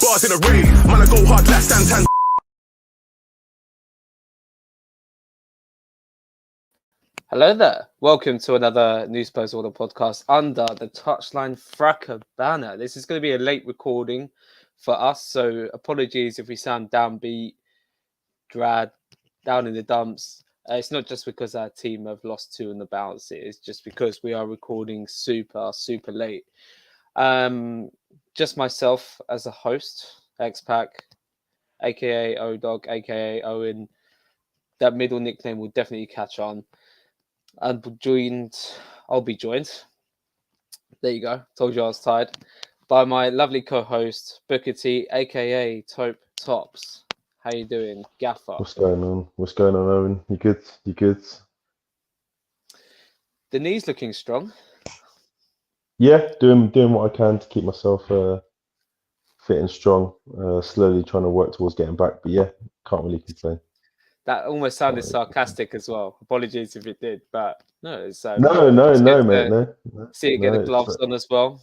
Bars in a raid, man, I go hard like Santan. Hello there. Welcome to another Newspapers Order podcast under the Touchline Fracker banner. This is going to be a late recording for us, so apologies if we sound downbeat, drab, down in the dumps. It's not just because our team have lost 2 on the bounce. It is just because we are recording super late. Just myself as a host, X-Pac, aka O-Dog, aka Owen. That middle nickname will definitely catch on. And I'll be joined. There you go. Told you I was tired. By my lovely co-host, Booker T, aka Tope Tops. How you doing, Gaffer? What's going on? What's going on, Owen? You good? You good? The knee's looking strong. Yeah, doing what I can to keep myself fit and strong. Slowly trying to work towards getting back, but yeah, can't really complain. That almost sounded sarcastic as well. Apologies if it did, but no, it's No, mate, no. See you get the gloves on as well.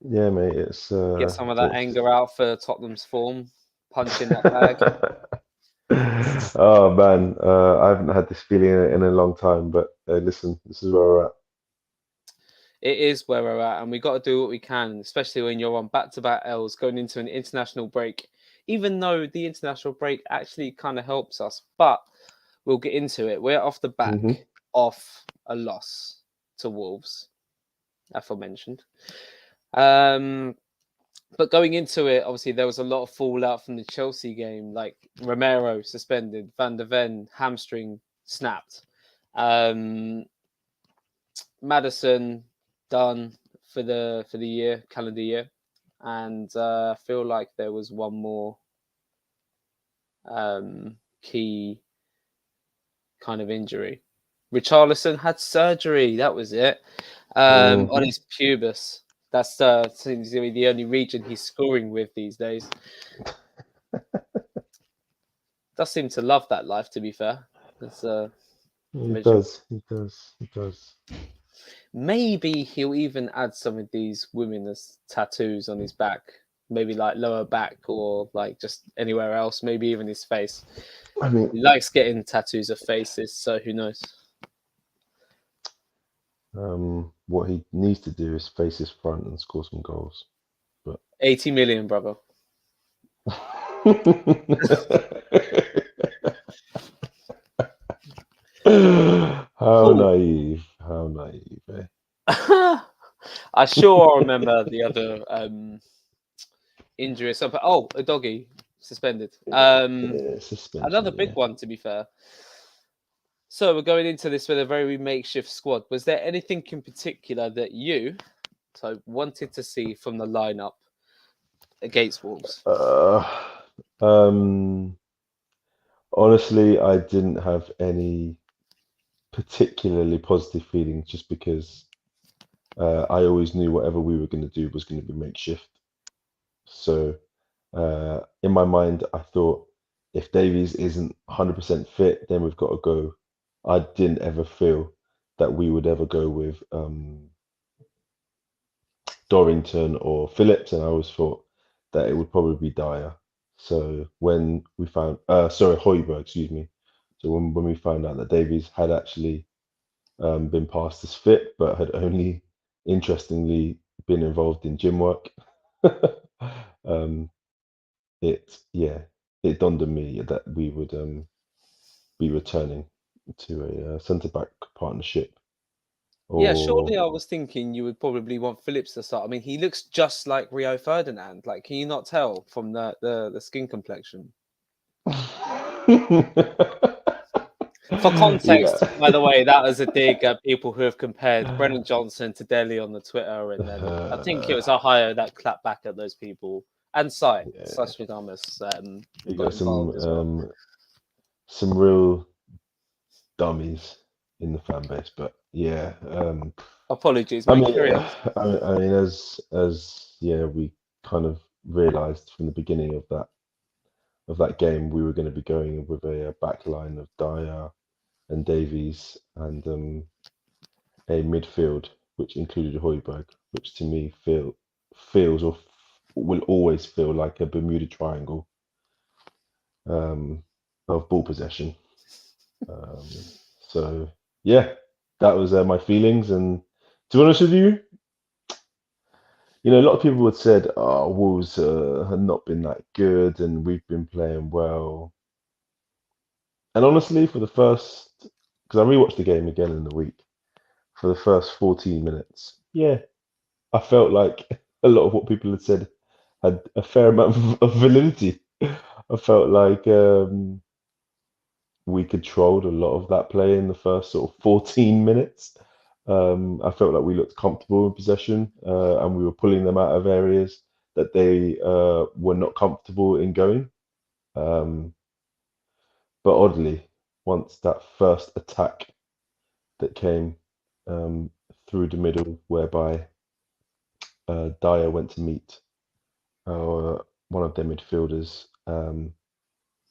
Yeah, mate, it's get some of that anger out for Tottenham's form, punching that bag. Oh man, I haven't had this feeling in a long time, but listen, this is where we're at. It is where we're at, and we got to do what we can, especially when you're on back-to-back L's going into an international break. Even though the international break actually kind of helps us, but we'll get into it. We're off the back of a loss to Wolves, aforementioned. But going into it, obviously there was a lot of fallout from the Chelsea game, like Romero suspended, Van der Ven hamstring snapped, Maddison done for the year, calendar year. And I feel like there was one more key kind of injury. Richarlison had surgery. That was it. On his pubis. That seems to be the only region he's scoring with these days. Does seem to love that life, to be fair. He does. Maybe he'll even add some of these women as tattoos on his back. Maybe like lower back or like just anywhere else. Maybe even his face. I mean, he likes getting tattoos of faces, so who knows? What he needs to do is face his front and score some goals. But 80 million, brother. How naive, eh? I sure remember the other injury. A doggy suspended. Another big one, to be fair. So we're going into this with a very makeshift squad. Was there anything in particular that you wanted to see from the lineup against Wolves? Honestly, I didn't have any particularly positive feelings just because I always knew whatever we were going to do was going to be makeshift. So in my mind, I thought if Davies isn't 100% fit, then we've got to go. I didn't ever feel that we would ever go with Dorrington or Phillips, and I always thought that it would probably be Dyer. So when we found, Højbjerg, excuse me. So when we found out that Davies had actually been passed as fit, but had only, interestingly, been involved in gym work, it dawned on me that we would be returning to a centre-back partnership. Yeah, surely I was thinking you would probably want Phillips to start. I mean, he looks just like Rio Ferdinand. Like, can you not tell from the skin complexion? For context, by the way, that was a dig at people who have compared Brennan Johnson to Dele on the Twitter, and then I think it was Ohio that clapped back at those people, and Slash-Thomas. You got some real dummies in the fan base, but yeah. Apologies, mate. I mean, as we kind of realised from the beginning of that game, we were going to be going with a back line of Dyer and Davies and a midfield which included Højbjerg, which to me feels or will always feel like a Bermuda Triangle of ball possession. So yeah, that was my feelings. And to be honest with you, a lot of people had said, "Oh, Wolves have not been that good, and we've been playing well." And honestly, for the first, because I rewatched the game again in the week, for the first 14 minutes, yeah, I felt like a lot of what people had said had a fair amount of validity. I felt like we controlled a lot of that play in the first sort of 14 minutes. I felt like we looked comfortable in possession, and we were pulling them out of areas that they were not comfortable in going. Um, but oddly, once that first attack that came um, through the middle, whereby Dyer went to meet one of their midfielders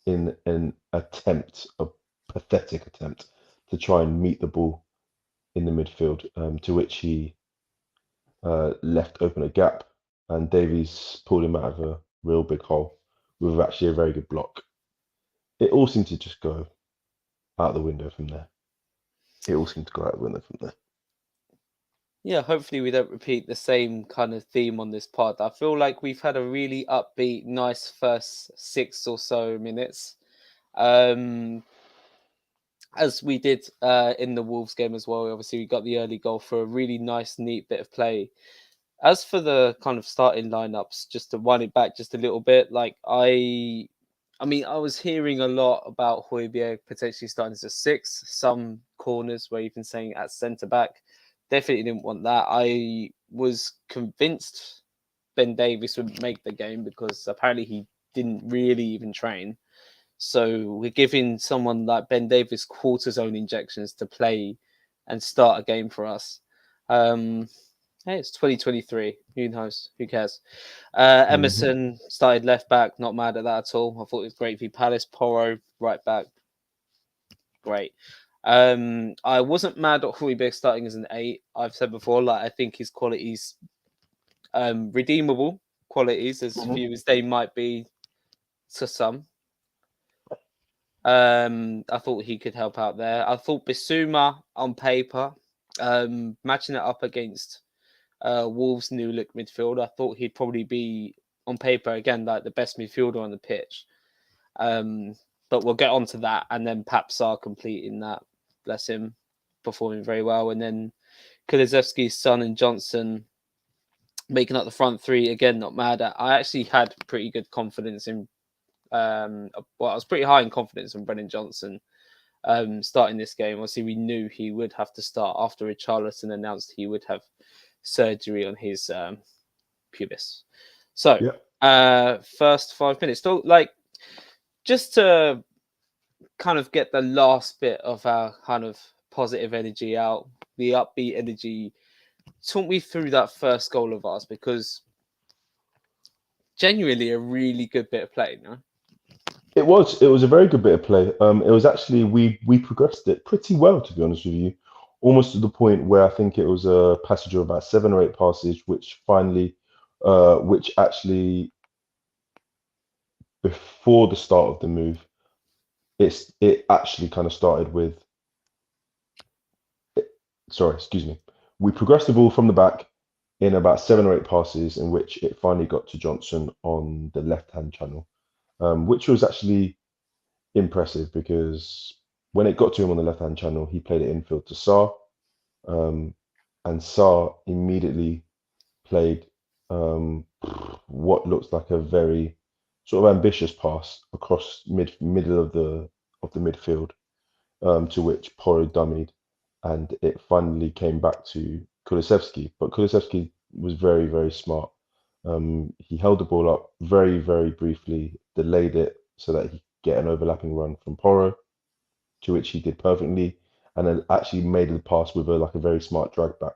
in an attempt, a pathetic attempt, to try and meet the ball in the midfield, to which he left open a gap, and Davies pulled him out of a real big hole with actually a very good block. It all seemed to just go out the window from there. It all seemed to go out the window from there. Yeah, hopefully we don't repeat the same kind of theme on this pod. I feel like we've had a really upbeat, nice first 6 or so minutes. As we did in the Wolves game as well. Obviously, we got the early goal for a really nice, neat bit of play. As for the kind of starting lineups, just to wind it back just a little bit, I mean, I was hearing a lot about Højbjerg potentially starting as a 6. Some corners were even saying at centre back. Definitely didn't want that. I was convinced Ben Davies would make the game because apparently he didn't really even train. So we're giving someone like Ben Davies cortisone injections to play and start a game for us. Hey, it's 2023. Who knows? Who cares? Emerson started left back. Not mad at that at all. I thought it was great for Palace. Porro right back. Great. I wasn't mad at Højbjerg starting as an 8. I've said before, like I think his qualities, redeemable qualities, as few as they might be to some. I thought he could help out there. I thought Bissouma on paper, matching it up against Wolves' new look midfield, I thought he'd probably be on paper again like the best midfielder on the pitch. But we'll get on to that, and then Papsar completing that. Bless him, performing very well, and then Kulusevski's son and Johnson making up the front three again. Not mad at. I actually had pretty good confidence in. I was pretty high in confidence in Brennan Johnson starting this game. Obviously, we knew he would have to start after Richarlison announced he would have surgery on his pubis. So, first 5 minutes. So, like, just to kind of get the last bit of our kind of positive energy out, the upbeat energy, talk me through that first goal of ours, because genuinely a really good bit of play, no? It was a very good bit of play. It was actually we progressed it pretty well, to be honest with you, almost to the point where I think it was a passage of about 7 or 8 passes, which actually before the start of the move, it actually kind of started with. Sorry, excuse me. We progressed the ball from the back in about 7 or 8 passes, in which it finally got to Johnson on the left-hand channel, which was actually impressive because when it got to him on the left-hand channel, he played it infield to Sarr, and Sarr immediately played what looks like a very sort of ambitious pass across middle of the midfield, to which Porro dummied, and it finally came back to Kulusevski. But Kulusevski was very, very smart. He held the ball up very, very briefly, delayed it so that he could get an overlapping run from Porro, to which he did perfectly, and then actually made the pass with a very smart drag back,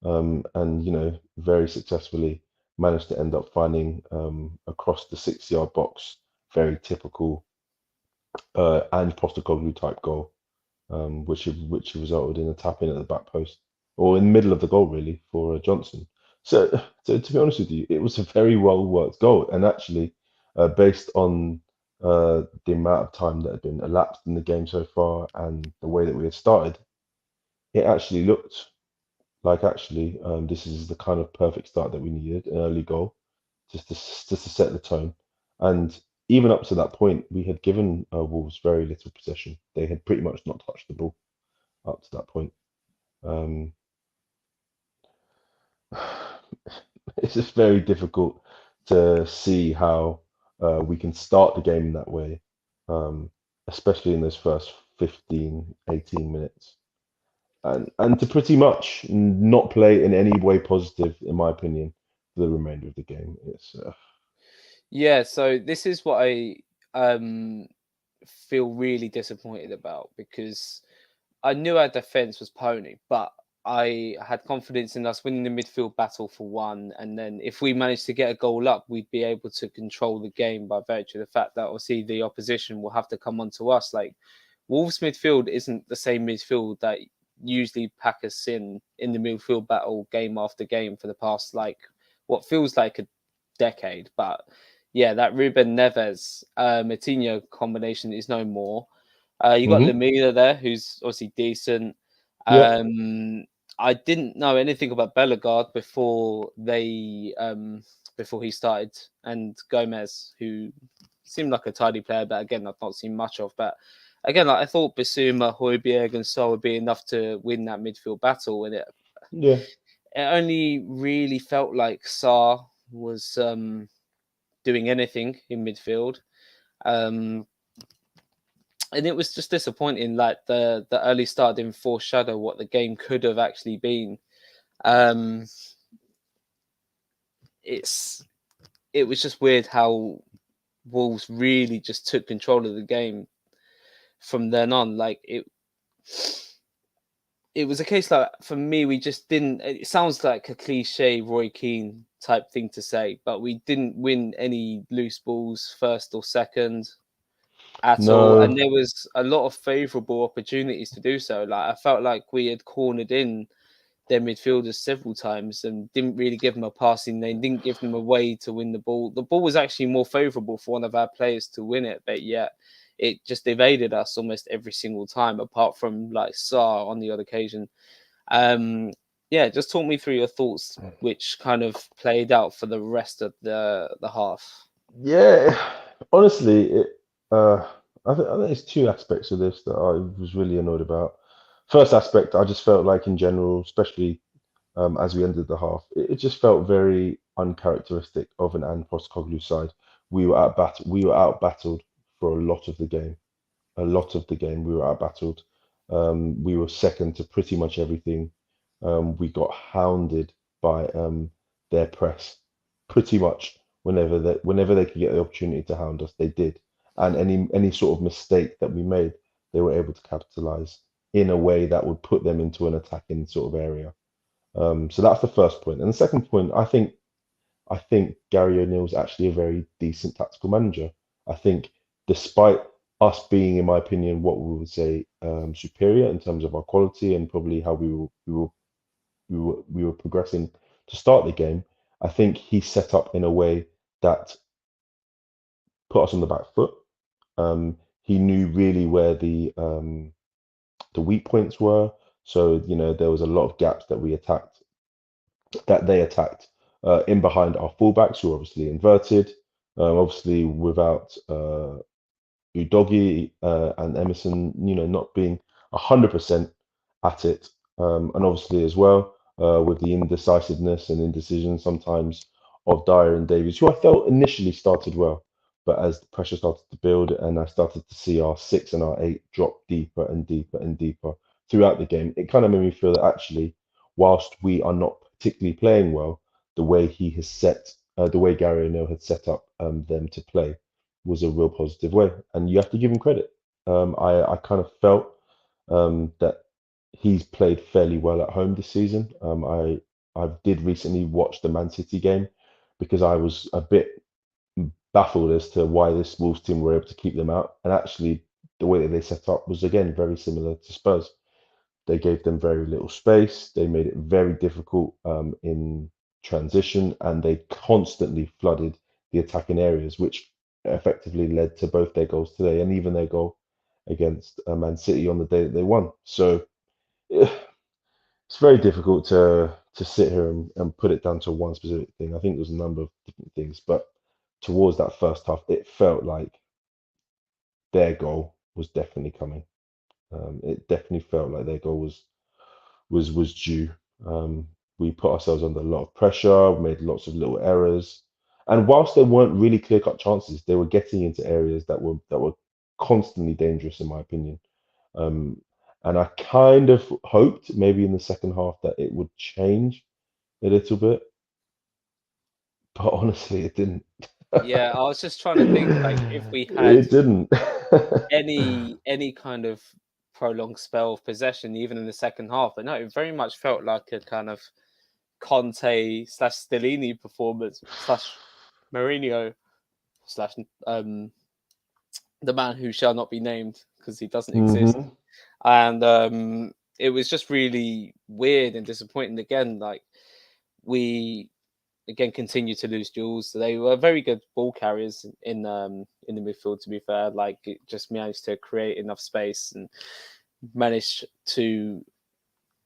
and very successfully managed to end up finding across the 6-yard box, very typical and Postecoglou type goal, which resulted in a tap in at the back post, or in the middle of the goal really, for Johnson. So to be honest with you, it was a very well worked goal, and actually, based on the amount of time that had been elapsed in the game so far and the way that we had started, it actually looked like actually this is the kind of perfect start that we needed, an early goal, just to set the tone. And even up to that point, we had given Wolves very little possession. They had pretty much not touched the ball up to that point. Um, it's just very difficult to see how we can start the game in that way, um, especially in those first 15, 18 minutes. And to pretty much not play in any way positive, in my opinion, for the remainder of the game. It's Yeah, so this is what I um feel really disappointed about, because I knew our defense was pony, but I had confidence in us winning the midfield battle for one, and then if we managed to get a goal up, we'd be able to control the game by virtue of the fact that obviously the opposition will have to come onto us. Like, Wolves midfield isn't the same midfield that usually pack us in the midfield battle game after game for the past, like, what feels like a decade. But yeah, that Ruben Neves Matinho combination is no more. You got Mhm. Lamina there, who's obviously decent. Yeah, Um, I didn't know anything about Bellegarde before he started, and Gomez, who seemed like a tidy player, but again, I've not seen much of. But again, like, I thought Bissouma, Højbjerg, and so would be enough to win that midfield battle, and yeah, it only really felt like Sarr was doing anything in midfield. Um, and it was just disappointing. Like, the early start didn't foreshadow what the game could have actually been. Um, it's it was just weird how Wolves really just took control of the game from then on. Like, it was a case, like, for me, we just didn't. It sounds like a cliche Roy Keane type thing to say, but we didn't win any loose balls first or second at all, no, and there was a lot of favourable opportunities to do so. Like, I felt like we had cornered in their midfielders several times and didn't really give them a passing lane, didn't give them a way to win the ball. The ball was actually more favourable for one of our players to win it, but yet it just evaded us almost every single time, apart from like Sarr on the odd occasion. Um, yeah, just talk me through your thoughts, which kind of played out for the rest of the half. yeah. Honestly, uh, I think there's two aspects of this that I was really annoyed about. First aspect, I just felt like in general, especially as we ended the half, it just felt very uncharacteristic of an Ange Postecoglou side. We were out battled for a lot of the game. A lot of the game we were outbattled. We were second to pretty much everything. We got hounded by their press pretty much whenever they could get the opportunity to hound us, they did. And any sort of mistake that we made, they were able to capitalize in a way that would put them into an attacking sort of area. So that's the first point. And the second point, I think Gary O'Neill's actually a very decent tactical manager. I think, despite us being, in my opinion, what we would say superior in terms of our quality and probably how we were progressing to start the game, I think he set up in a way that put us on the back foot. He knew really where the weak points were. So there was a lot of gaps that they attacked in behind our fullbacks, who were obviously inverted, obviously without Udogi and Emerson, not being 100% at it, and obviously as well with the indecisiveness and indecision sometimes of Dyer and Davies, who I felt initially started well, but as the pressure started to build and I started to see our 6 and our 8 drop deeper and deeper and deeper throughout the game, it kind of made me feel that actually, whilst we are not particularly playing well, the way Gary O'Neill had set up them to play was a real positive way, and you have to give him credit. I kind of felt that he's played fairly well at home this season. I did recently watch the Man City game because I was a bit baffled as to why this Wolves team were able to keep them out, and actually the way that they set up was again very similar to Spurs. They gave them very little space. They made it very difficult in transition, and they constantly flooded the attacking areas, which effectively led to both their goals today and even their goal against Man City on the day that they won. So it's very difficult to sit here and put it down to one specific thing. I think there's a number of different things, but towards that first half, it felt like their goal was definitely coming. It definitely felt like their goal was due. We put ourselves under a lot of pressure, made lots of little errors, and whilst there weren't really clear-cut chances, they were getting into areas that were constantly dangerous, in my opinion. Um, and I kind of hoped maybe in the second half that it would change a little bit, but honestly, it didn't. Yeah, I was just trying to think like if we had It didn't. any kind of prolonged spell of possession, even in the second half. But no, it very much felt like a kind of Conte slash Stellini performance slash Mourinho slash the man who shall not be named because he doesn't exist. Hmm. And it was just really weird and disappointing again. Like we again continue to lose duels. They were very good ball carriers in the midfield. To be fair, like it just managed to create enough space and managed to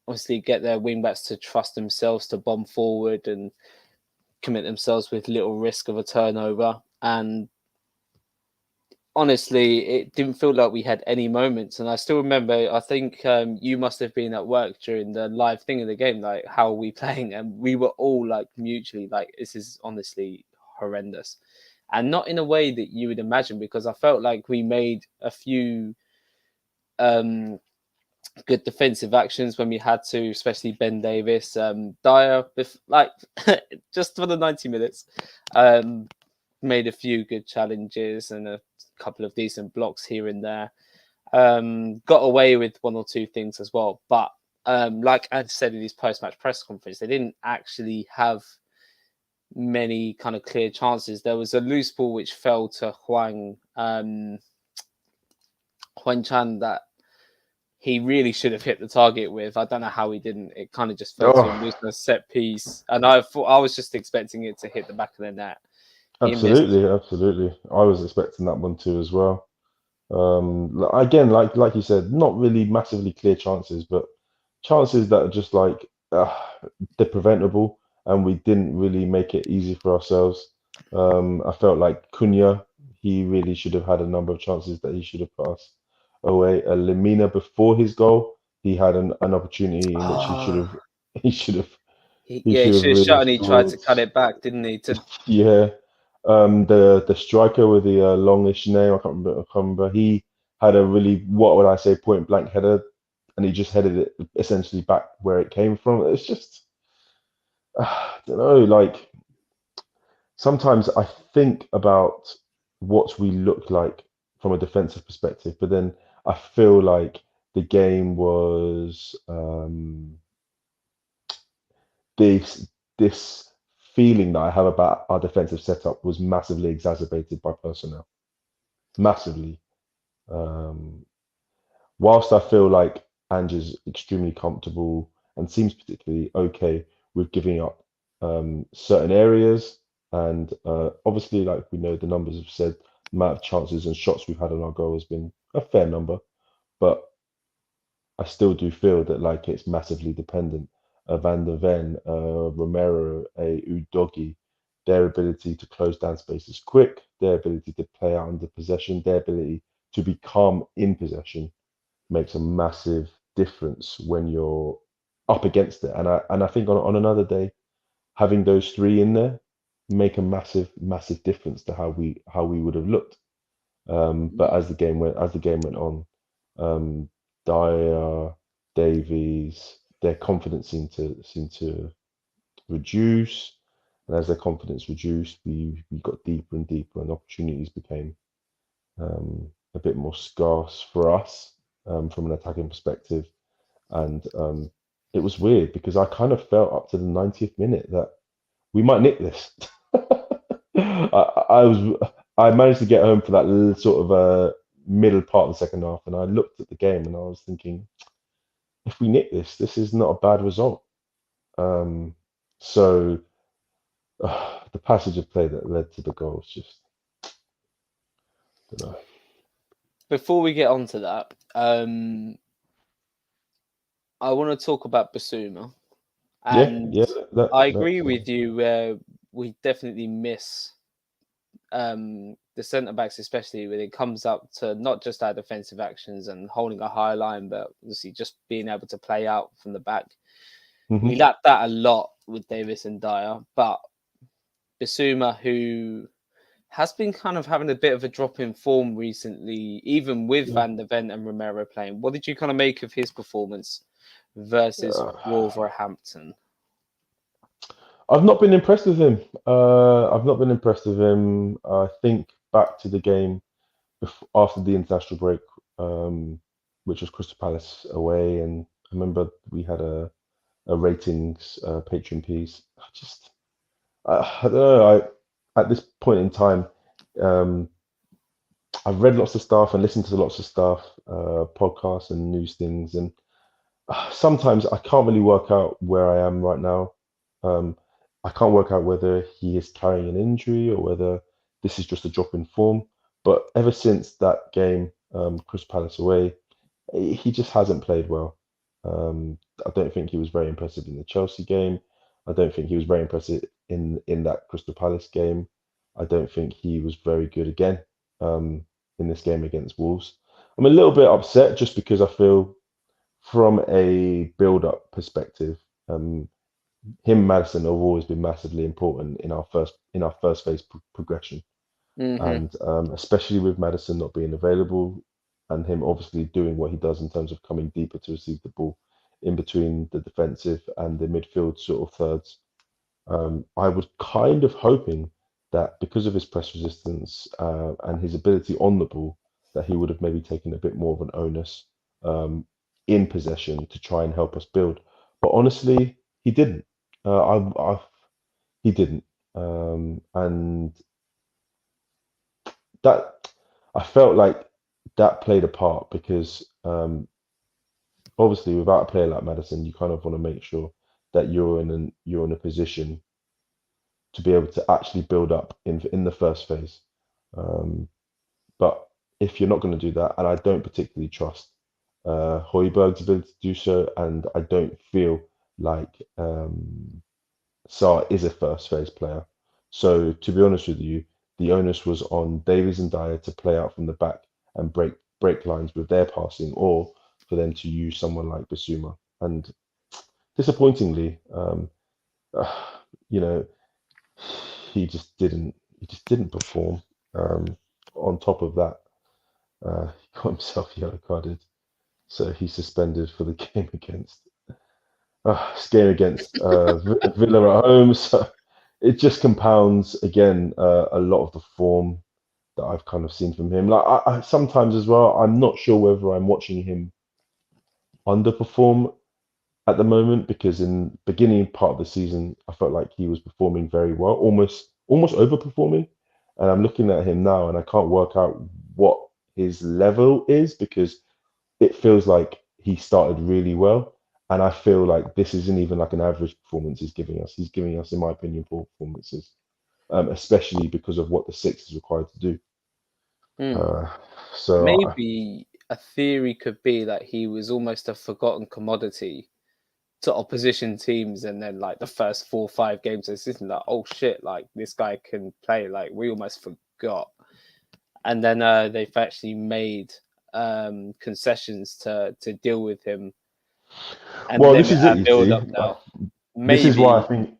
obviously get their wing backs to trust themselves to bomb forward and commit themselves with little risk of a turnover. And honestly, it didn't feel like we had any moments. And I still remember, I think you must have been at work during the live thing of the game, like how are we playing? And we were all like mutually like, this is honestly horrendous. And not in a way that you would imagine, because I felt like we made a few good defensive actions when we had to, especially Ben Davis, Dyer, like just for the 90 minutes. Made a few good challenges and a couple of decent blocks here and there. Got away with one or two things as well. But like I said in his post-match press conference, they didn't actually have many kind of clear chances. There was a loose ball which fell to Huang Chan that he really should have hit the target with. I don't know how he didn't. It kind of just fell to him. It was Oh, a set piece. And I thought I was just expecting it to hit the back of the net. He missed. absolutely, absolutely. I was expecting that one too as well. Again, like you said, not really massively clear chances, but chances that are just like they're preventable, and we didn't really make it easy for ourselves. I felt like Cunha, he really should have had a number of chances that he should have passed away. Lemina before his goal, he had an opportunity in which he should have Oh, he should have he yeah, he should have should have really shot and he tried scored. to cut it back, didn't he? To Yeah. The striker with the longish name, I can't remember. He had a really, what would I say, point blank header, and he just headed it essentially back where it came from. It's just, I don't know, like sometimes I think about what we look like from a defensive perspective, but then I feel like the game was this this feeling that I have about our defensive setup was massively exacerbated by personnel, massively. Um, whilst I feel like Ange is extremely comfortable and seems particularly okay with giving up certain areas, and obviously, like we know, the numbers have said, the amount of chances and shots we've had on our goal has been a fair number, but I still do feel that like it's massively dependent. Van der Ven, Romero, a Udogi, their ability to close down spaces quick, their ability to play out under possession, their ability to be calm in possession makes a massive difference when you're up against it. And I think on another day, having those three in there make a massive difference to how we would have looked. But as the game went on, um, Dyer, Davies, their confidence seemed to reduce, and as their confidence reduced, we got deeper and deeper, and opportunities became a bit more scarce for us from an attacking perspective. And it was weird because I kind of felt up to the 90th minute that we might nick this. I managed to get home for that little sort of middle part of the second half, and I looked at the game and I was thinking, if we nick this, this is not a bad result. So the passage of play that led to the goal was just, don't know. Before we get on to that, I want to talk about Basuma. And Yeah. I agree with you where we definitely miss the centre backs, especially when it comes up to not just our defensive actions and holding a high line, but obviously just being able to play out from the back. Mm-hmm. We lack that a lot with Davis and Dyer, but Basuma, who has been kind of having a bit of a drop in form recently, even with Van der Ven and Romero playing. What did you kind of make of his performance versus Wolverhampton? I've not been impressed with him. I think back to the game after the international break, which was Crystal Palace away, and I remember we had a ratings Patreon piece. I don't know. At this point in time, I've read lots of stuff and listened to lots of stuff, podcasts and news things, and sometimes I can't really work out where I am right now. I can't work out whether he is carrying an injury or whether this is just a drop in form. But ever since that game, Crystal Palace away, he just hasn't played well. I don't think he was very impressive in the Chelsea game. I don't think he was very impressive in that Crystal Palace game. I don't think he was very good again in this game against Wolves. I'm a little bit upset just because I feel from a build-up perspective, him and Madison have always been massively important in our first phase progression, and especially with Madison not being available, and him obviously doing what he does in terms of coming deeper to receive the ball in between the defensive and the midfield sort of thirds. I was kind of hoping that because of his press resistance and his ability on the ball, that he would have maybe taken a bit more of an onus um, in possession to try and help us build. But honestly, he didn't. He didn't, and that I felt like that played a part because obviously without a player like Madison, you kind of want to make sure that you're in a position to be able to actually build up in the first phase. Um, but if you're not going to do that, and I don't particularly trust Højbjerg's ability to do so, and I don't feel like Sarr is a first phase player. So to be honest with you, the onus was on Davies and Dyer to play out from the back and break lines with their passing, or for them to use someone like Basuma. And disappointingly, you know, he just didn't perform. On top of that, he got himself yellow carded, so he's suspended for the game against Villa at home. So it just compounds again a lot of the form that I've kind of seen from him. Like I sometimes as well, I'm not sure whether I'm watching him underperform at the moment because in beginning part of the season, I felt like he was performing very well, almost overperforming. And I'm looking at him now, and I can't work out what his level is because it feels like he started really well. And I feel like this isn't even like an average performance he's giving us. He's giving us, in my opinion, poor performances, especially because of what the six is required to do. So Maybe a theory could be that he was almost a forgotten commodity to opposition teams, and then like the first 4 or 5 games of the season, like, oh shit, like this guy can play, like we almost forgot. And then they've actually made concessions to deal with him and well, this limit is it. our You build see, up now. this is why I Maybe. think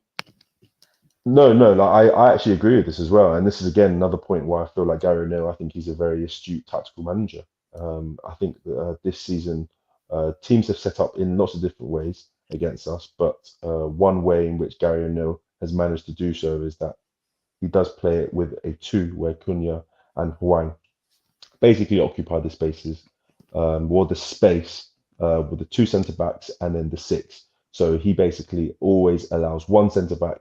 no, like I actually agree with this as well. And this is again another point why I feel like Gary O'Neill, I think he's a very astute tactical manager. I think that, this season teams have set up in lots of different ways against us, but one way in which Gary O'Neill has managed to do so is that he does play it with a two where Cunha and Huang basically occupy the spaces, or the space with the two centre backs and then the six. So he basically always allows one centre back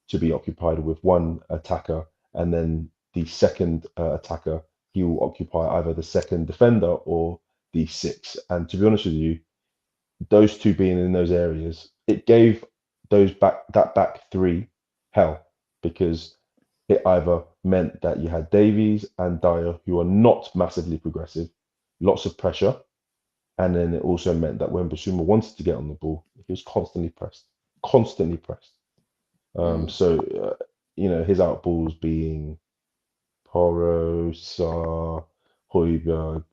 to be occupied with one attacker, and then the second attacker, he will occupy either the second defender or the six. And to be honest with you, those two being in those areas, it gave that back three hell. because it either meant that you had Davies and Dyer, who are not massively progressive, lots of pressure, and then it also meant that when Basuma wanted to get on the ball, he was constantly pressed, constantly pressed. So, his outballs being Porro, Sarr, Højbjerg,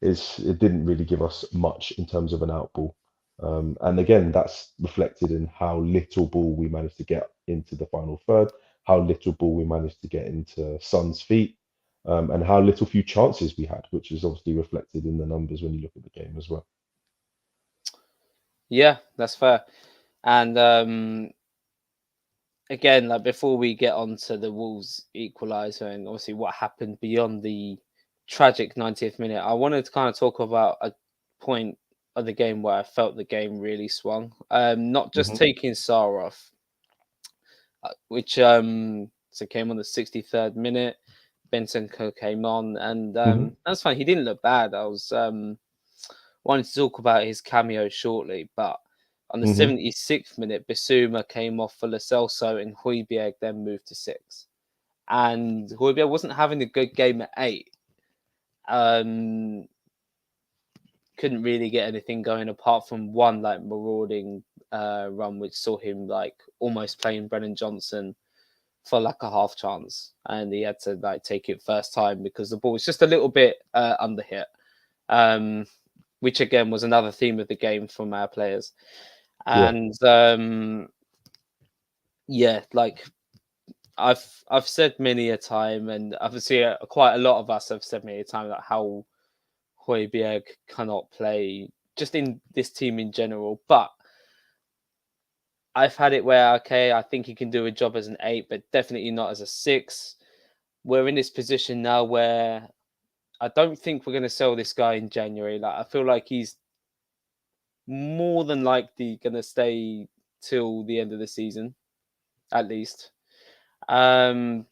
it didn't really give us much in terms of an outball. And again, that's reflected in how little ball we managed to get into the final third, how little ball we managed to get into Son's feet, and how little few chances we had, which is obviously reflected in the numbers when you look at the game as well. Yeah, that's fair. And again, like before we get on to the Wolves equaliser and obviously what happened beyond the tragic 90th minute, I wanted to kind of talk about a point of the game where I felt the game really swung. Not just taking Sarr off, which so came on the 63rd minute. Bentancur came on, and that's fine. He didn't look bad. I was wanting to talk about his cameo shortly, but on the 76th minute, Bissouma came off for Lo Celso, and Højbjerg then moved to 6. And Højbjerg wasn't having a good game at 8. Couldn't really get anything going apart from one like marauding run, which saw him like almost playing Brennan Johnson for like a half chance, and he had to like take it first time because the ball was just a little bit under hit, which again was another theme of the game from our players. And like I've said many a time, and obviously quite a lot of us have said many a time, that how Højbjerg cannot play just in this team in general. But I've had it where, okay, I think he can do a job as an 8, but definitely not as a 6. We're in this position now where I don't think we're going to sell this guy in January. Like, I feel like he's more than likely going to stay till the end of the season, at least. And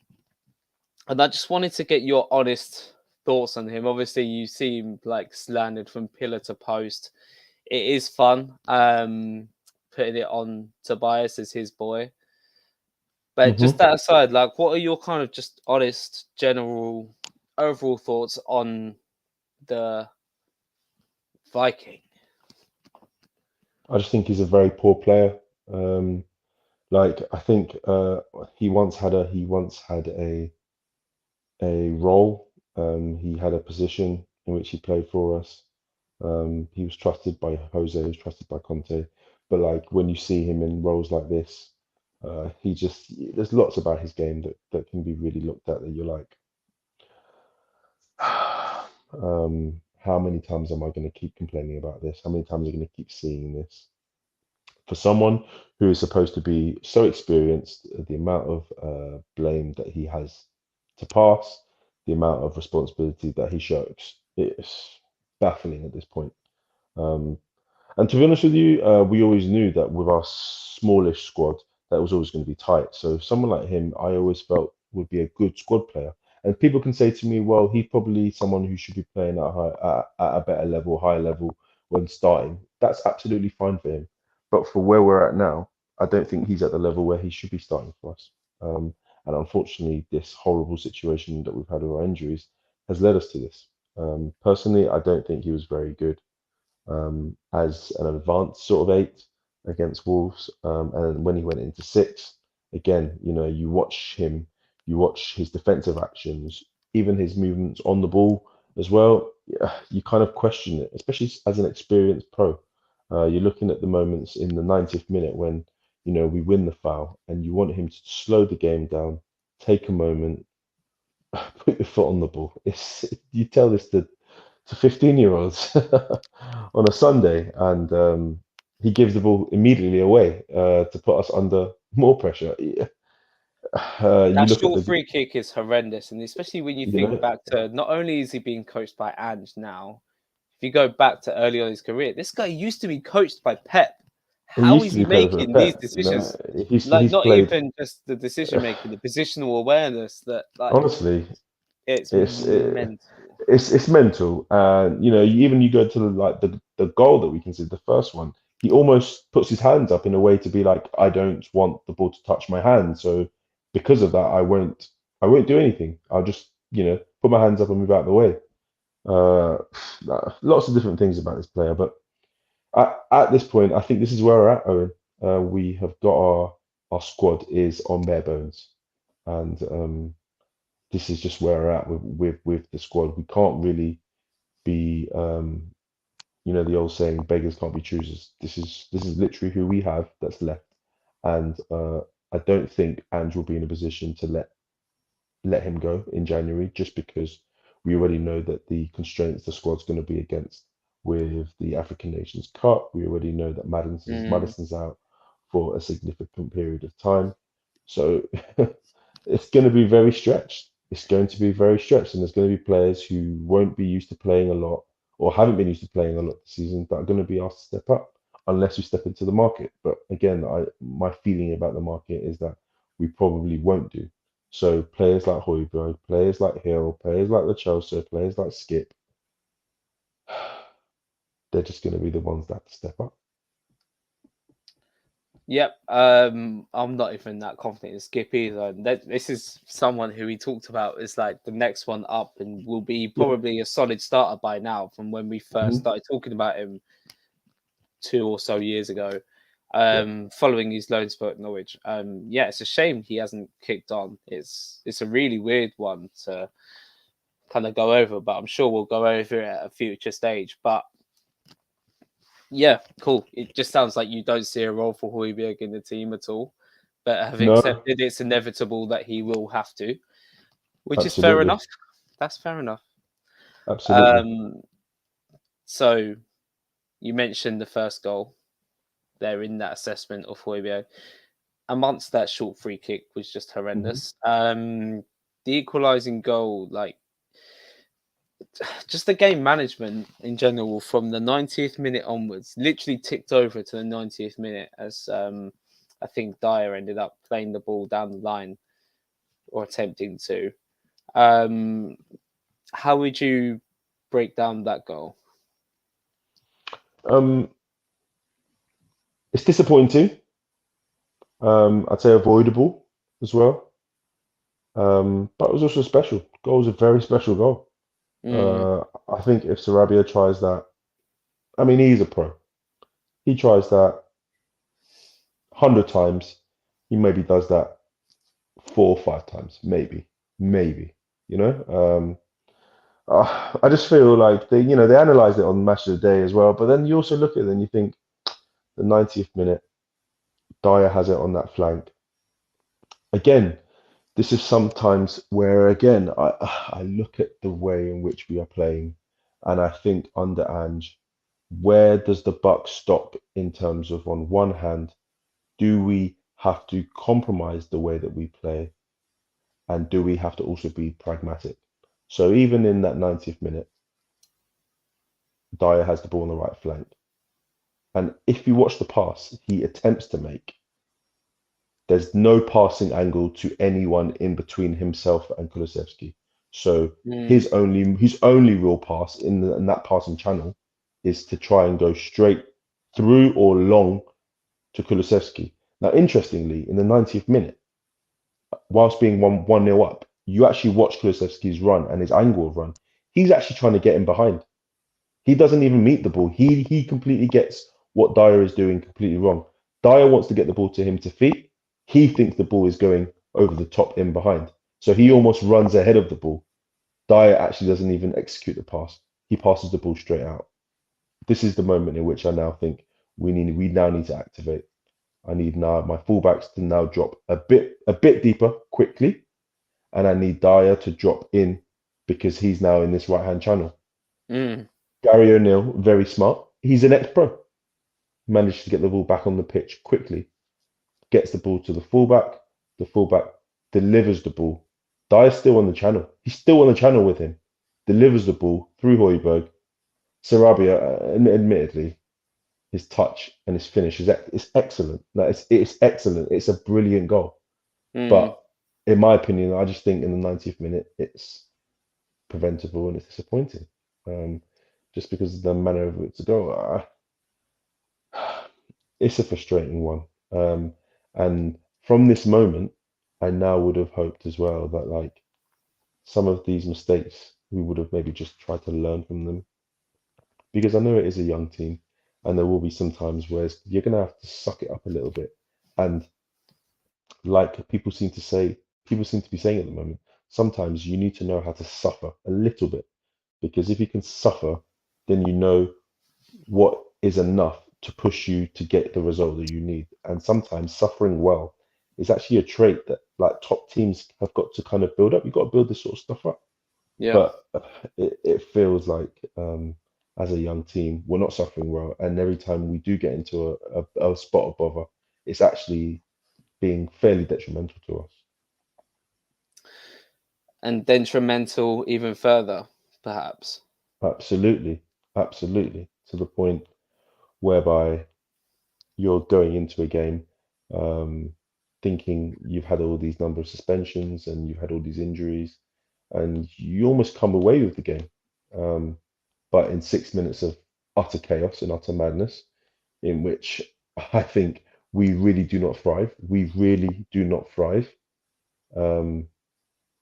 I just wanted to get your honest thoughts on him. Obviously, you see him like slandered from pillar to post. It is fun putting it on Tobias as his boy. But just that aside, like, what are your kind of just honest, general, overall thoughts on the Viking? I just think he's a very poor player. Like, I think he once had a role. He had a position in which he played for us. He was trusted by Jose, he was trusted by Conte. But like when you see him in roles like this, there's lots about his game that can be really looked at that you're like, how many times am I going to keep complaining about this? How many times am I going to keep seeing this? For someone who is supposed to be so experienced, the amount of blame that he has to pass, the amount of responsibility that he shows, it's baffling at this point. And to be honest with you, we always knew that with our smallish squad, that was always going to be tight. So someone like him, I always felt would be a good squad player. And people can say to me, well, he's probably someone who should be playing at a better level, high level when starting. That's absolutely fine for him. But for where we're at now, I don't think he's at the level where he should be starting for us. And unfortunately, this horrible situation that we've had with our injuries has led us to this. Personally, I don't think he was very good as an advanced sort of 8 against Wolves. And when he went into 6, again, you watch him, you watch his defensive actions, even his movements on the ball as well. You kind of question it, especially as an experienced pro. You're looking at the moments in the 90th minute when, we win the foul and you want him to slow the game down, take a moment, put your foot on the ball. You tell this to 15-year-olds on a Sunday, and he gives the ball immediately away to put us under more pressure. That short free kick is horrendous, and especially when you think back to, not only is he being coached by Ange now, if you go back to early on in his career, this guy used to be coached by Pep. How is he making these decisions? He's not played, even just the decision making, the positional awareness that, like, honestly, it's mental. It's mental. And you go to the goal that we considered, the first one. he almost puts his hands up in a way to be like, I don't want the ball to touch my hand. So because of that, I won't do anything. I'll just, put my hands up and move out of the way. Uh, Lots of different things about this player, but at this point, I think this is where we're at, Owen. We have got our squad is on bare bones, and this is just where we're at with the squad. We can't really be, the old saying, beggars can't be choosers. This is literally who we have that's left, and I don't think Ange will be in a position to let him go in January, just because we already know that the constraints the squad's going to be against with the African Nations Cup. We already know that Madison's out for a significant period of time. So it's going to be very stretched. It's going to be very stretched, and there's going to be players who won't be used to playing a lot or haven't been used to playing a lot this season that are going to be asked to step up unless we step into the market. But again, my feeling about the market is that we probably won't do. So players like Højbjerg, players like Hill, players like the Chelsea, players like Skip, they're just going to be the ones that have to step up. Yep. I'm not even that confident in Skip either. This is someone who we talked about as like the next one up and will be probably a solid starter by now from when we first started talking about him 2 or so years ago. Following his loan spurt at Norwich. It's a shame he hasn't kicked on. It's a really weird one to kind of go over, but I'm sure we'll go over it at a future stage. But yeah, cool. It just sounds like you don't see a role for Højbjerg in the team at all, but have accepted it's inevitable that he will have to, which is fair enough. That's fair enough. Absolutely. So you mentioned the first goal. They're in that assessment of Højbjerg. Amongst that short free kick was just horrendous. The equalising goal, like just the game management in general from the 90th minute onwards, literally ticked over to the 90th minute as I think Dyer ended up playing the ball down the line or attempting to. How would you break down that goal? It's disappointing. I'd say avoidable as well. But it was also special. The goal was a very special goal. I think if Sarabia tries that, I mean, he's a pro. He tries that 100 times. He maybe does that 4 or 5 times, maybe. I just feel like they analysed it on Match of the Day as well. But then you also look at it and you think the 90th minute, Dyer has it on that flank. Again, this is sometimes where, again, I look at the way in which we are playing, and I think under Ange, where does the buck stop in terms of, on one hand, do we have to compromise the way that we play, and do we have to also be pragmatic? So even in that 90th minute, Dyer has the ball on the right flank, and if you watch the pass he attempts to make, there's no passing angle to anyone in between himself and Kulusevski. So his only real pass in that passing channel is to try and go straight through or long to Kulusevski. Now, interestingly, in the 90th minute, whilst being 1-0 up, you actually watch Kulusevski's run and his angle of run. He's actually trying to get him behind. He doesn't even meet the ball. He completely gets what Dyer is doing completely wrong. Dyer wants to get the ball to him to feet. He thinks the ball is going over the top in behind. So he almost runs ahead of the ball. Dyer actually doesn't even execute the pass. He passes the ball straight out. This is the moment in which I now think we now need to activate. I need now my fullbacks to now drop a bit deeper quickly, and I need Dyer to drop in because he's now in this right-hand channel. Gary O'Neill, very smart. He's an ex-pro. Managed to get the ball back on the pitch quickly. Gets the ball to the fullback. The fullback delivers the ball. Dyer's still on the channel. He's still on the channel with him. Delivers the ball through Højbjerg. Sarabia, admittedly, his touch and his finish is excellent. It's excellent. It's a brilliant goal. But in my opinion, I just think in the 90th minute, it's preventable and it's disappointing. Just because of the manner of it to go. it's a frustrating one. And from this moment, I now would have hoped as well that like some of these mistakes we would have maybe just tried to learn from them because I know it is a young team, and there will be some times where you're gonna have to suck it up a little bit. And like people seem to be saying at the moment, sometimes you need to know how to suffer a little bit because if you can suffer, then you know what is enough to push you to get the result that you need. And sometimes suffering well is actually a trait that like top teams have got to kind of build up. You've got to build this sort of stuff up. Yeah. But it feels like as a young team, we're not suffering well. And every time we do get into a spot of bother, it's actually being fairly detrimental to us. And detrimental even further, perhaps. Absolutely. Absolutely. To the point whereby you're going into a game thinking you've had all these number of suspensions and you've had all these injuries, and you almost come away with the game. But in 6 minutes of utter chaos and utter madness, in which I think we really do not thrive, we really do not thrive. Um,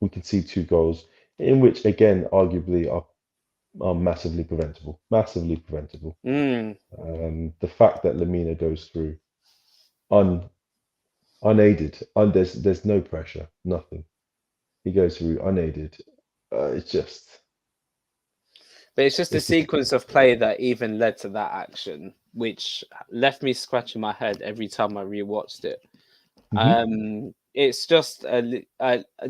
we can see two goals in which, again, arguably are massively preventable. Massively preventable. Mm. The fact that Lamina goes through un unaided, there's no pressure, nothing. He goes through unaided. It's just But it's just a it's just sequence of play that even led to that action, which left me scratching my head every time I rewatched it. It's just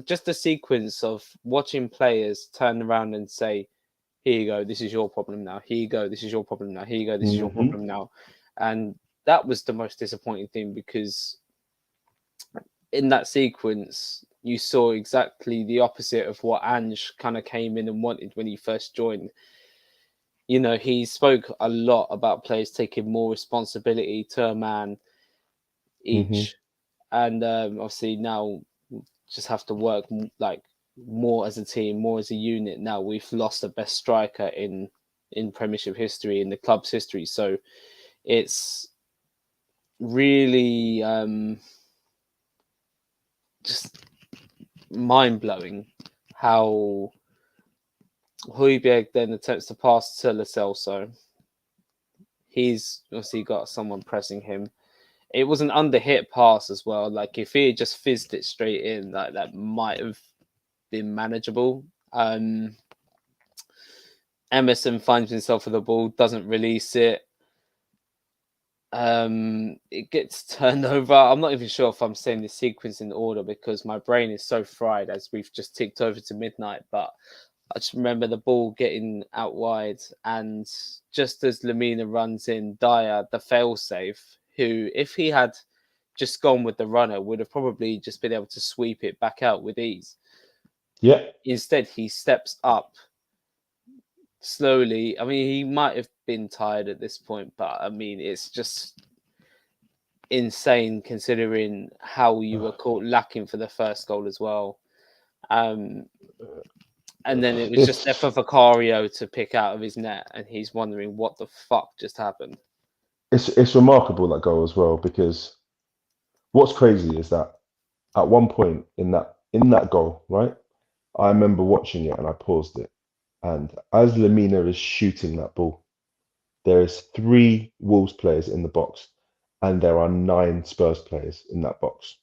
just a sequence of watching players turn around and say, "Here you go, this is your problem now. Here you go, this is your problem now. Here you go, this is your problem now." And that was the most disappointing thing because in that sequence, you saw exactly the opposite of what Ange kind of came in and wanted when he first joined. You know, he spoke a lot about players taking more responsibility to a man each, and obviously now we just have to work like more as a team, more as a unit. Now we've lost the best striker in Premiership history, in the club's history, so it's really just mind blowing how Højbjerg then attempts to pass to Lo Celso. He's obviously got someone pressing him. It was an under-hit pass as well. Like if he had just fizzed it straight in, like that might have been manageable. Emerson finds himself with the ball, doesn't release it. It gets turned over. I'm not even sure if I'm saying the sequence in order because my brain is so fried as we've just ticked over to midnight. But I just remember the ball getting out wide, and just as Lamina runs in, Dyer, the failsafe, who, if he had just gone with the runner, would have probably just been able to sweep it back out with ease. Yeah. Instead, he steps up slowly. I mean, he might have been tired at this point, but I mean, it's just insane considering how you were caught lacking for the first goal as well. And then it was just left for Vicario to pick out of his net, and he's wondering what the fuck just happened. It's remarkable that goal as well because what's crazy is that at one point in that goal, right? I remember watching it and I paused it, and as Lamina is shooting that ball, there is 3 Wolves players in the box, and there are 9 Spurs players in that box.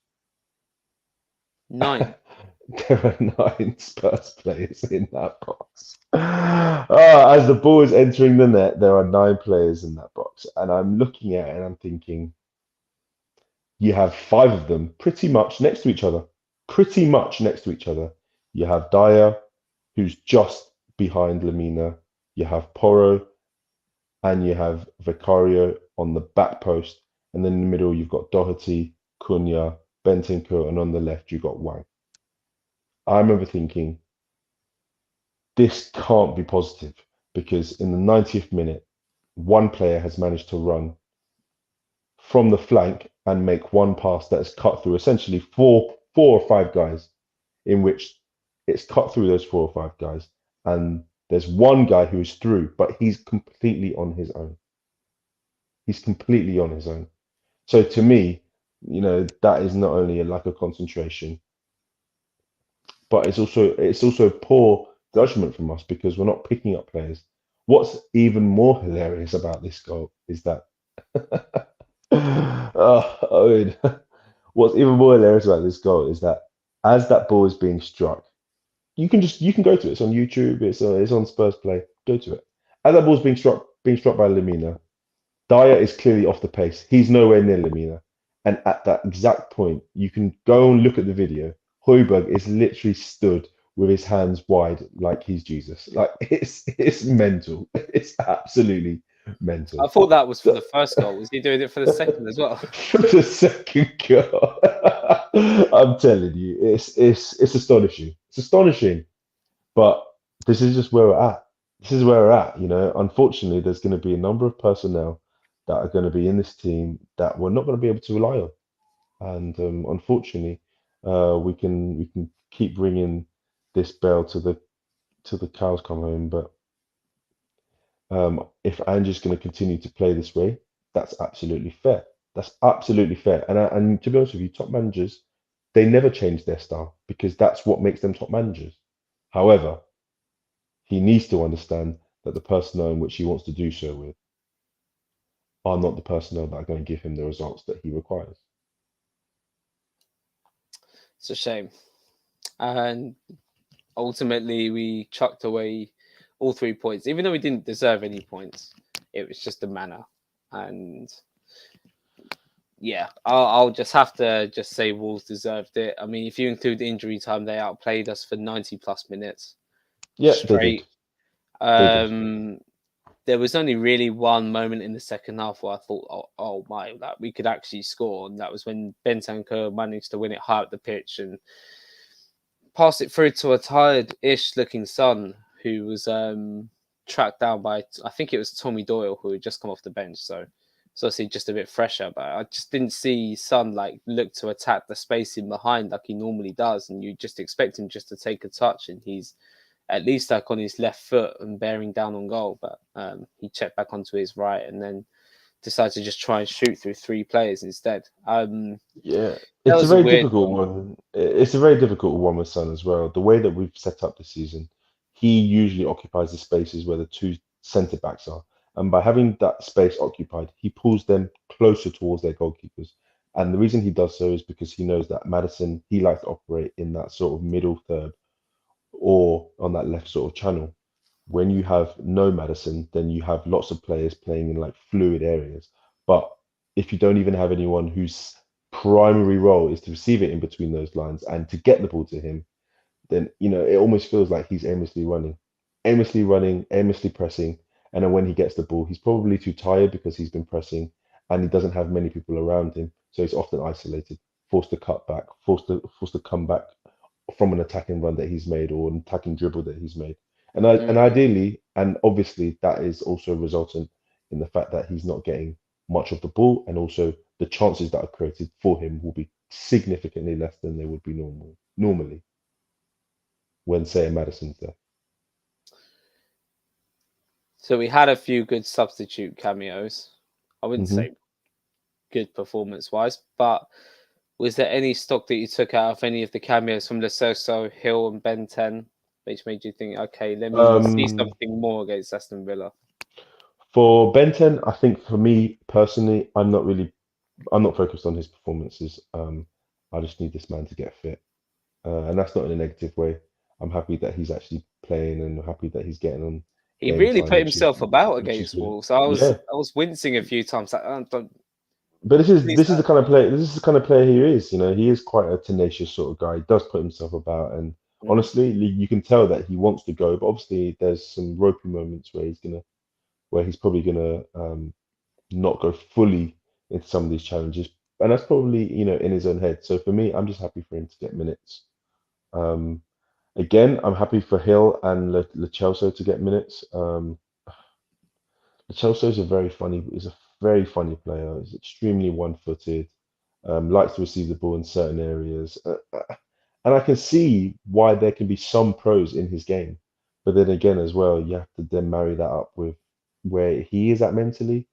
9. There are 9 Spurs players in that box. As the ball is entering the net, there are 9 players in that box. And I'm looking at it and I'm thinking, you have 5 of them pretty much next to each other. Pretty much next to each other. You have Dyer, who's just behind Lamina. You have Porro, and you have Vicario on the back post. And then in the middle, you've got Doherty, Cunha, Bentancur, and on the left, you've got Wang. I remember thinking, this can't be positive because in the 90th minute, one player has managed to run from the flank and make one pass that is cut through essentially four or five guys, in which it's cut through those 4 or 5 guys. And there's one guy who is through, but he's completely on his own. He's completely on his own. So to me, that is not only a lack of concentration, but it's also poor judgment from us because we're not picking up players. What's even more hilarious about this goal is that Owen, what's even more hilarious about this goal is that as that ball is being struck, you can go to it. It's on YouTube. It's on Spurs Play. Go to it. As that ball's being struck by Lamina, Dyer is clearly off the pace. He's nowhere near Lamina. And at that exact point, you can go and look at the video. Højbjerg is literally stood with his hands wide like he's Jesus. Like it's mental. It's absolutely I mental. thought that was for So, the first goal. Was he doing it for the second as well? for the second goal, I'm telling you, it's astonishing. It's astonishing. But this is just where we're at. This is where we're at. Unfortunately, there's going to be a number of personnel that are going to be in this team that we're not going to be able to rely on. And unfortunately, we can keep ringing this bell to the cows come home. But if Ange's going to continue to play this way, that's absolutely fair. That's absolutely fair. And to be honest with you, top managers, they never change their style because that's what makes them top managers. However, he needs to understand that the personnel in which he wants to do so with are not the personnel that are going to give him the results that he requires. It's a shame. And ultimately, we chucked away all 3 points, even though we didn't deserve any points. It was just the manner. And yeah, I'll just have to just say Wolves deserved it. I mean, if you include injury time, they outplayed us for 90 plus minutes Yeah, straight. They did. There was only really one moment in the second half where I thought, oh my, that we could actually score. And that was when Bentancur managed to win it high up the pitch and pass it through to a tired-ish looking Son who was tracked down by, I think it was Tommy Doyle, who had just come off the bench. So it's obviously just a bit fresher, but I just didn't see Son look to attack the space in behind like he normally does. And you just expect him just to take a touch, and he's at least on his left foot and bearing down on goal. But he checked back onto his right and then decided to just try and shoot through 3 players instead. Yeah, That it's a was a very weird difficult one. one. It's a very difficult one with Son as well. The way that we've set up this season, he usually occupies the spaces where the two centre backs are. And by having that space occupied, he pulls them closer towards their goalkeepers. And the reason he does so is because he knows that Maddison, he likes to operate in that sort of middle third or on that left sort of channel. When you have no Maddison, then you have lots of players playing in like fluid areas. But if you don't even have anyone whose primary role is to receive it in between those lines and to get the ball to him, then it almost feels like he's aimlessly running, aimlessly pressing, and then when he gets the ball, he's probably too tired because he's been pressing and he doesn't have many people around him, so he's often isolated, forced to cut back, forced to come back from an attacking run that he's made or an attacking dribble that he's made. And ideally, and obviously, that is also resultant in the fact that he's not getting much of the ball, and also the chances that are created for him will be significantly less than they would be normally when, say, a Madison's there. So we had a few good substitute cameos. I wouldn't hmm say good performance-wise, but was there any stock that you took out of any of the cameos from Lesotho, Hill, and Ben 10, which made you think, okay, let me see something more against Aston Villa? For Benton, I think for me personally, I'm not focused on his performances. I just need this man to get fit, and that's not in a negative way. I'm happy that he's actually playing, and happy that he's getting on He game really time, put which is himself about which is against good. Wolves. I was Yeah, wincing a few times. but this is Please, this is the kind of player. This is the kind of player he is. He is quite a tenacious sort of guy. He does put himself about, and honestly, you can tell that he wants to go. But obviously, there's some ropey moments where he's probably gonna not go fully into some of these challenges, and that's probably in his own head. So for me, I'm just happy for him to get minutes. Um, Again, I'm happy for Hill and Lo Celso to get minutes. Chelsea is a very funny player. He's extremely one-footed, likes to receive the ball in certain areas, and I can see why there can be some pros in his game. But then again, as well, you have to then marry that up with where he is at mentally,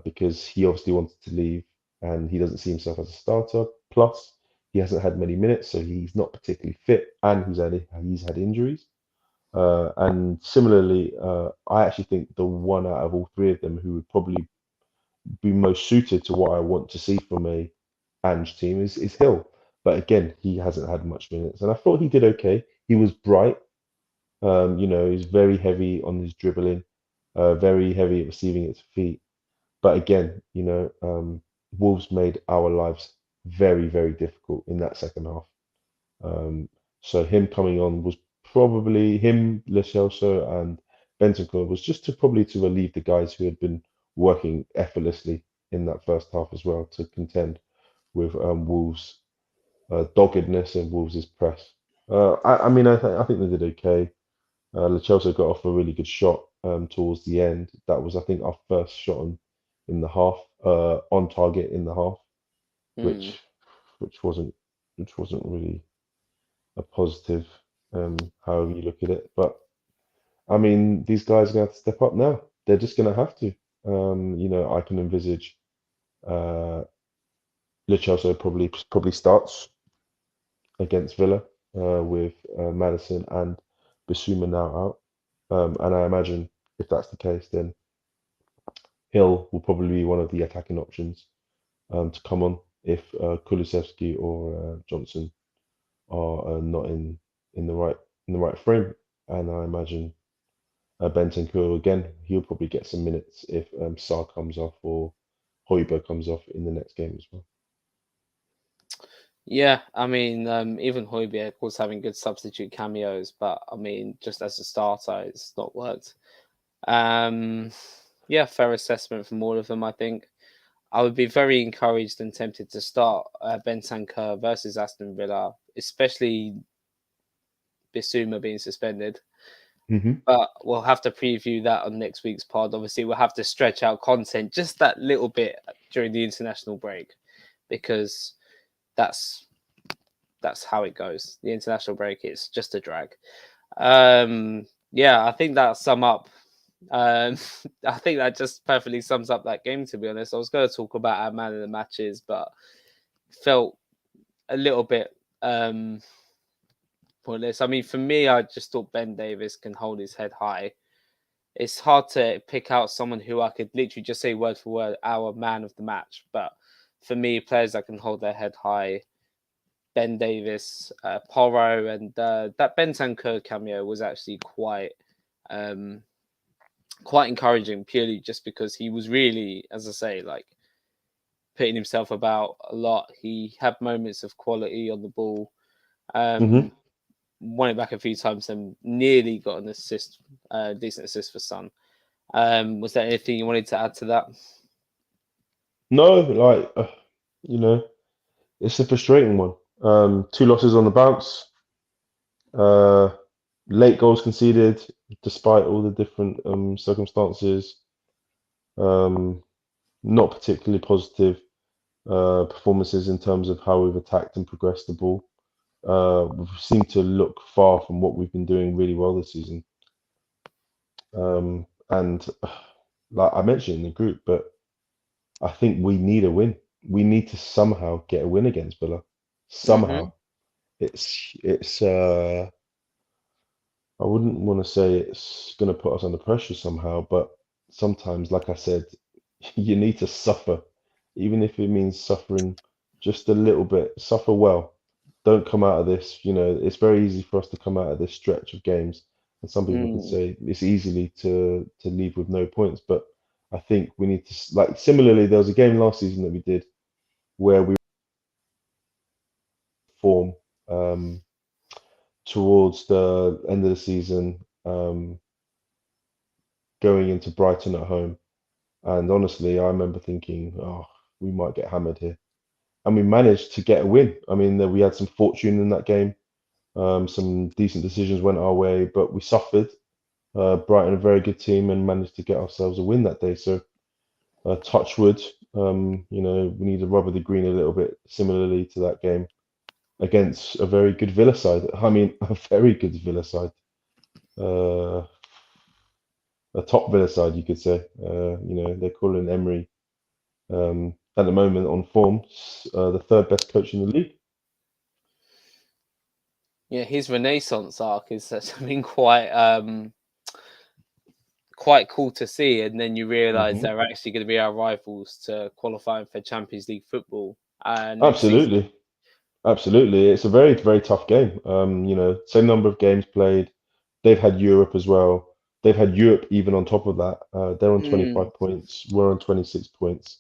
because he obviously wanted to leave, and he doesn't see himself as a starter. Plus, he hasn't had many minutes, so he's not particularly fit, and he's had injuries. And similarly, I actually think the one out of all three of them who would probably be most suited to what I want to see from a Ange team is Hill. But again, he hasn't had much minutes, and I thought he did okay. He was bright. He's very heavy on his dribbling, very heavy at receiving its feet. But again, Wolves made our lives very, very difficult in that second half. Um, so him coming on was probably him, Lo Celso, and Bentancur was just to relieve the guys who had been working effortlessly in that first half as well to contend with Wolves' doggedness and Wolves' press. I think they did okay. Lo Celso got off a really good shot towards the end. That was, I think, our first shot in the half, on target in the half, Mm. which which wasn't which wasn't really a positive, however you look at it. But I mean, these guys are going to have to step up now. They're just going to have to. I can envisage Lo Celso probably starts against Villa with Madison and Bissouma now out. And I imagine if that's the case, then Hill will probably be one of the attacking options to come on if Kulusevski or Johnson are not in the right frame. And I imagine Bentancur again, he'll probably get some minutes if Sarr comes off or Højbjerg comes off in the next game as well. Yeah, I mean, even Højbjerg was having good substitute cameos, but I mean, just as a starter, it's not worked. Yeah, fair assessment from all of them, I think. I would be very encouraged and tempted to start Bentancur versus Aston Villa, especially Bissouma being suspended. Hmm. But we'll have to preview that on next week's pod. Obviously, we'll have to stretch out content just that little bit during the international break because that's how it goes. The international break is just a drag. Yeah, I think that sum up. I think that just perfectly sums up that game. To be honest, I was going to talk about our man of the matches, but felt a little bit pointless. I mean, for me, I just thought Ben Davies can hold his head high. It's hard to pick out someone who I could literally just say word for word, our man of the match. But for me, players that can hold their head high, Ben Davies, Porro, and that Bentancur cameo was actually quite encouraging, purely just because he was really, as I say, like putting himself about a lot. He had moments of quality on the ball. Hmm. Won it back a few times and nearly got an assist, decent assist for Son. Was there anything you wanted to add to that? No, it's a frustrating one. Two losses on the bounce, uh, late goals conceded, despite all the different circumstances. Um, Not particularly positive performances in terms of how we've attacked and progressed the ball. We seem to look far from what we've been doing really well this season. And like I mentioned in the group, but I think we need a win. We need to somehow get a win against Villa. Mm-hmm. Somehow. It's I wouldn't want to say it's going to put us under pressure somehow, but sometimes, like I said, you need to suffer, even if it means suffering just a little bit. Suffer well. Don't come out of this. It's very easy for us to come out of this stretch of games, and some people could Mm. say it's easily to leave with no points. But I think we need to like similarly. There was a game last season that we did where we form um, towards the end of the season, going into Brighton at home. And honestly, I remember thinking, oh, we might get hammered here. And we managed to get a win. I mean, we had some fortune in that game. Some decent decisions went our way, but we suffered. Brighton, a very good team, and managed to get ourselves a win that day. So, touch wood, we need to rubber the green a little bit, similarly to that game against a very good Villa side. I mean, a very good Villa side. Uh, a top Villa side, you could say. They're calling Emery at the moment on form, the third best coach in the league. Yeah, his renaissance arc is something quite cool to see, and then you realise they're actually going to be our rivals to qualifying for Champions League football next season. Absolutely. It's a very, very tough game. Same number of games played. They've had Europe as well. They've had Europe even on top of that. They're on 25 points. We're on 26 points.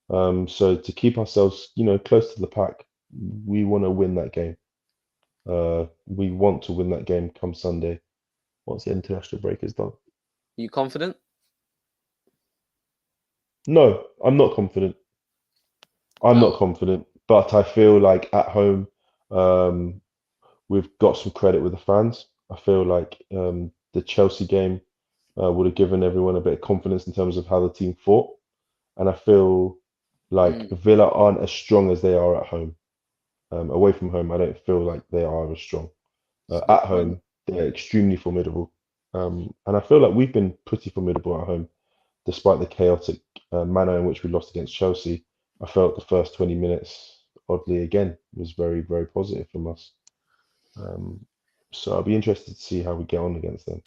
So to keep ourselves, close to the pack, we want to win that game. We want to win that game come Sunday, once the international break is done. You confident? No, I'm not confident. I'm not confident, but I feel like at home, we've got some credit with the fans. I feel like the Chelsea game would have given everyone a bit of confidence in terms of how the team fought. And I feel like Villa aren't as strong as they are at home. Away from home, I don't feel like they are as strong. At home, they're extremely formidable. And I feel like we've been pretty formidable at home, despite the chaotic manner in which we lost against Chelsea. I felt the first 20 minutes, oddly again, was very, very positive from us. So I'll be interested to see how we get on against them.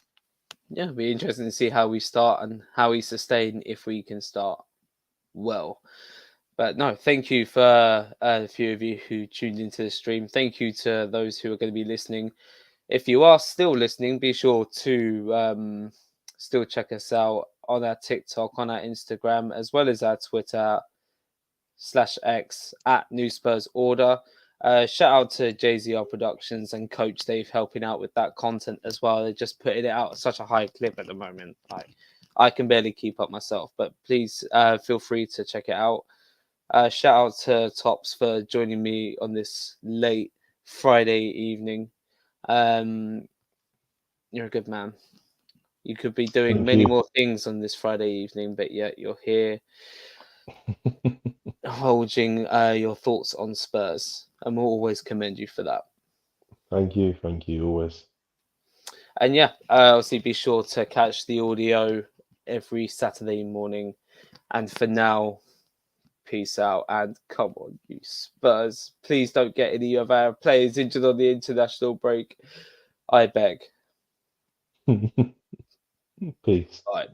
Yeah, it'll be interesting to see how we start and how we sustain if we can start well. But no, thank you for a few of you who tuned into the stream. Thank you to those who are going to be listening. If you are still listening, be sure to still check us out on our TikTok, on our Instagram, as well as our Twitter /X at New Spurs Order. Shout out to JZR Productions and Coach Dave helping out with that content as well. They're just putting it out at such a high clip at the moment. I can barely keep up myself, but please feel free to check it out. Shout out to Tops for joining me on this late Friday evening. You're a good man. You could be doing many more things on this Friday evening, but yet you're here holding your thoughts on Spurs, and we'll always commend you for that. Thank you, always. And yeah, obviously be sure to catch the audio every Saturday morning. And for now, peace out, and come on, you Spurs. Please don't get any of our players injured on the international break. I beg. Peace. Bye.